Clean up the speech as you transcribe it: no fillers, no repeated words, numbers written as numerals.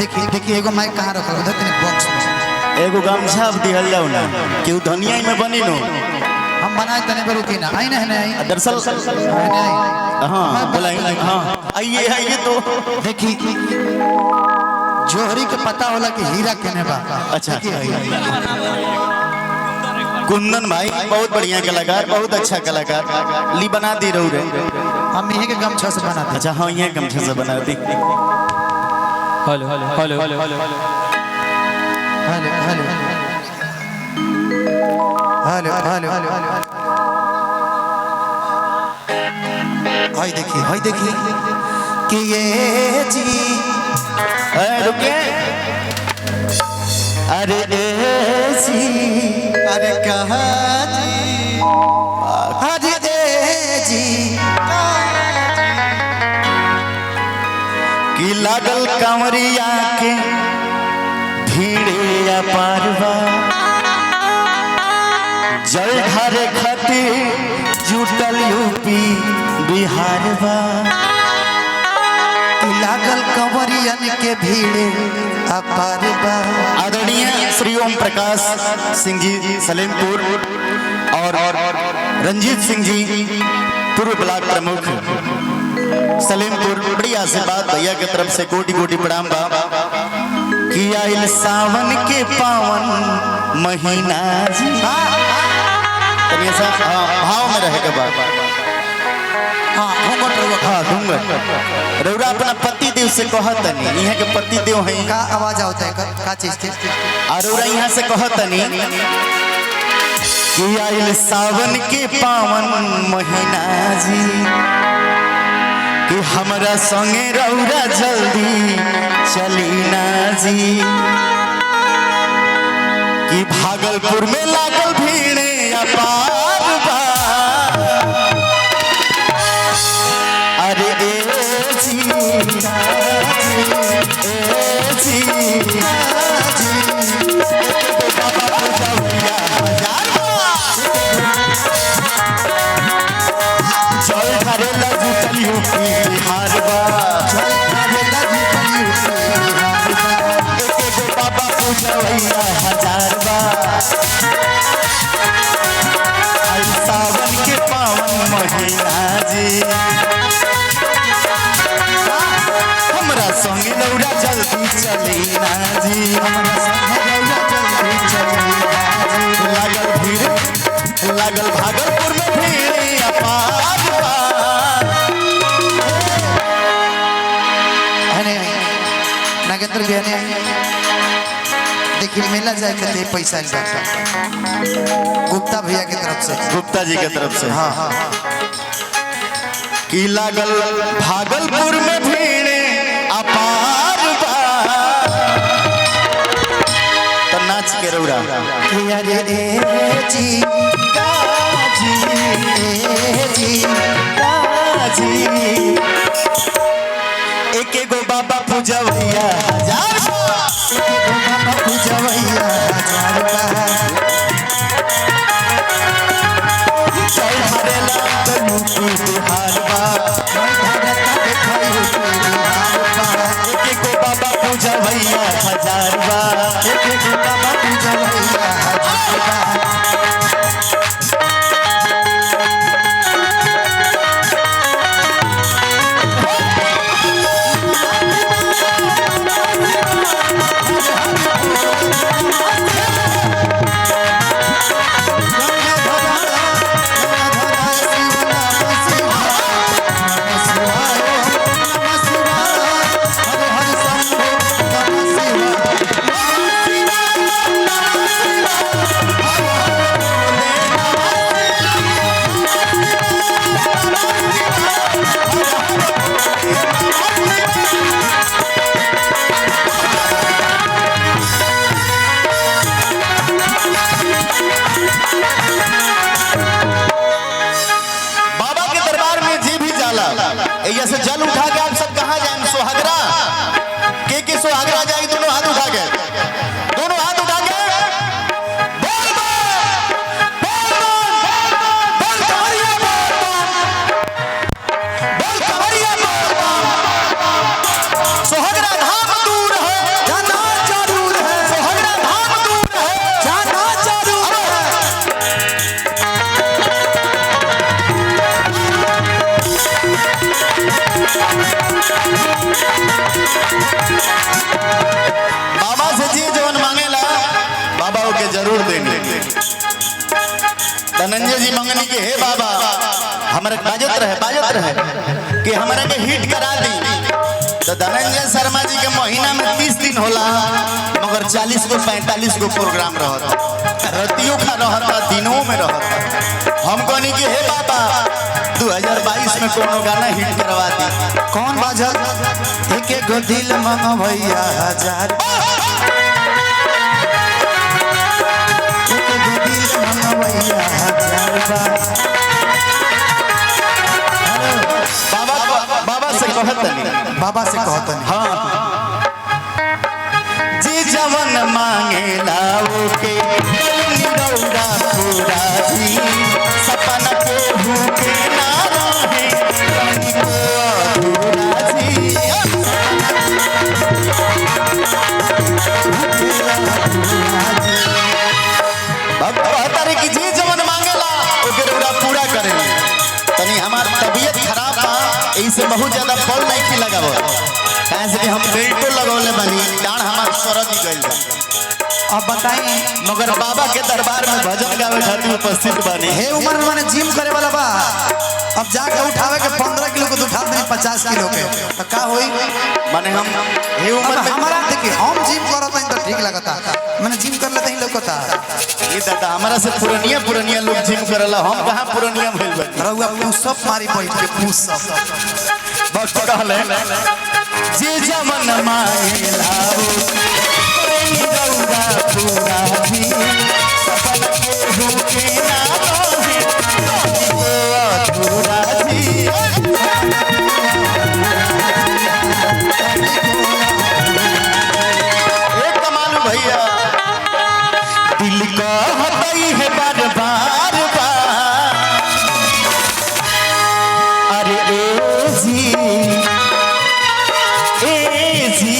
देखिए देखिए एगो माइक कहाँ रखल है तनी बॉक्स में एगो गमछा दिहल जाओ ना कि धनिया में बनी नो हम बनाए तने पर रुकी ना आई ना है दरअसल हां बोला हां आइए तो देखी जोहरी के पता होला कि हीरा केने बा। अच्छा कुंदन भाई बहुत बढ़िया कलाकार, बहुत अच्छा कलाकार ली बना दी रहू रे। हम यही के गमछा से बना दी। अच्छा हाँ ये गमछा से बना दी। Hello hello hello hello hello hello hello hello hi देखिए कि ये जी रुके अरे जी अरे कहा जी अरे जी कि लागल कंवरिया के भीड़े पारवा जल ढारे खातिर जुटल यूपी बिहारवा लागल कंवरियन के भीड़े अपारवा। आदरणीय श्री ओम प्रकाश सिंह जी सलेमपुर और रंजीत सिंह जी पूर्व ब्लॉक प्रमुख सलेमपुर, बड़ी आशीर्वाद भैया की तरफ से कोटि कोटि प्रणाम बा कि आइल सावन के पावन महीना जी। तनिया सा भाव में रहे के बाद घूंघट रौरा अपना पति देव से कहतनी यहाँ के पति देव है का आवाज आता है का चीज के और रौरा यहाँ से कहतनी कि आइल सावन के पावन महीना जी कि हमरा संगे रौरा जल्दी चली ना जी कि भागलपुर में लागल भीड़े अपार बा। अरे सावन के पावन महीना जी हमरा संगे लौरा जल्दी चली ना जी, हमरा संगे लौरा जल्दी चली ना जी। लागल भीड़ लागल भागलपुर में भीड़ अपार बा। अरे नागेंद्र बिहानी देखिए मेला जाए के पैसा गुप्ता भैया की तरफ से, गुप्ता जी की तरफ से हाँ कि लागल भागलपुर में भीड़ अपार बा। तो नाच के रौरा अरे जी गाजी एक एगो बाबा पूजवैया हजार बाबा पूजवैया चल हरेला तनु बिहार बा। एक एगो बाबा पूजवैया हजार बा। एक बाबा पूजवैया से जल उठा के आप सब कहाँ जाएंगे? सोहागरा के सोहागरा जाएंगे? दोनों हाथ उठा के, दोनों हाथ उठा के सोहागरा धाम दूर है हमारे बाजत रहे कि हमारा के हिट करा दी। तो धनंजय शर्मा जी के महीना में 30 दिन होला, मगर 40 को 45 को प्रोग्राम रहता, रतियों खा रहता, दिनों में रहता। हम कहनी कि हे बाबा 2022 में कोनो गाना हिट करवा दी। कौन बाजत एक एक दिल मंग भैया हजार, एक एक दिल मंग भैया हजार बाबा से कहतनी। हाँ जी जवन मांगेला ओके निरौरा पूरा जी, सपना के भूखे ना रहे तनिको अधूरा जी। भक्त कहता रे कि जी जवन मांगेला ओके रौरा पूरा करेला। तनी हमार तबीयत खराब बा, ऐसे बहुत ज्यादा फल नहीं की लगाव, कहाँ से हम बेल्टो लगौले बनी, डांड हमार सरद ही गइल बा। अब बताई मगर बाबा के दरबार में भजन गावे खातिर उपस्थित बने। हे उम्र में मैंने जिम करे वाला बा, अब जाके उठावे के 15 किलो को उठा देनी 50 किलो के, तो का होई? माने हम हे उम्र में हमारा देखिए हम जिम करत हई तो ठीक लगता, मैंने जिम कर लेते ही लौकता। ये दादा हमारा से पुरनिया लोग जिम करला, हम कहां पुरनिया भइल बा। रउआ पुशअप मारी बैठ के पुशअप भक्त कहले जे जमन मांगेला रौरा पूरा जी, सपना के भूखे ना रहे तनिको अधूरा जी। एक कमाल भैया दिल का हतई है बार बार अरे ए जी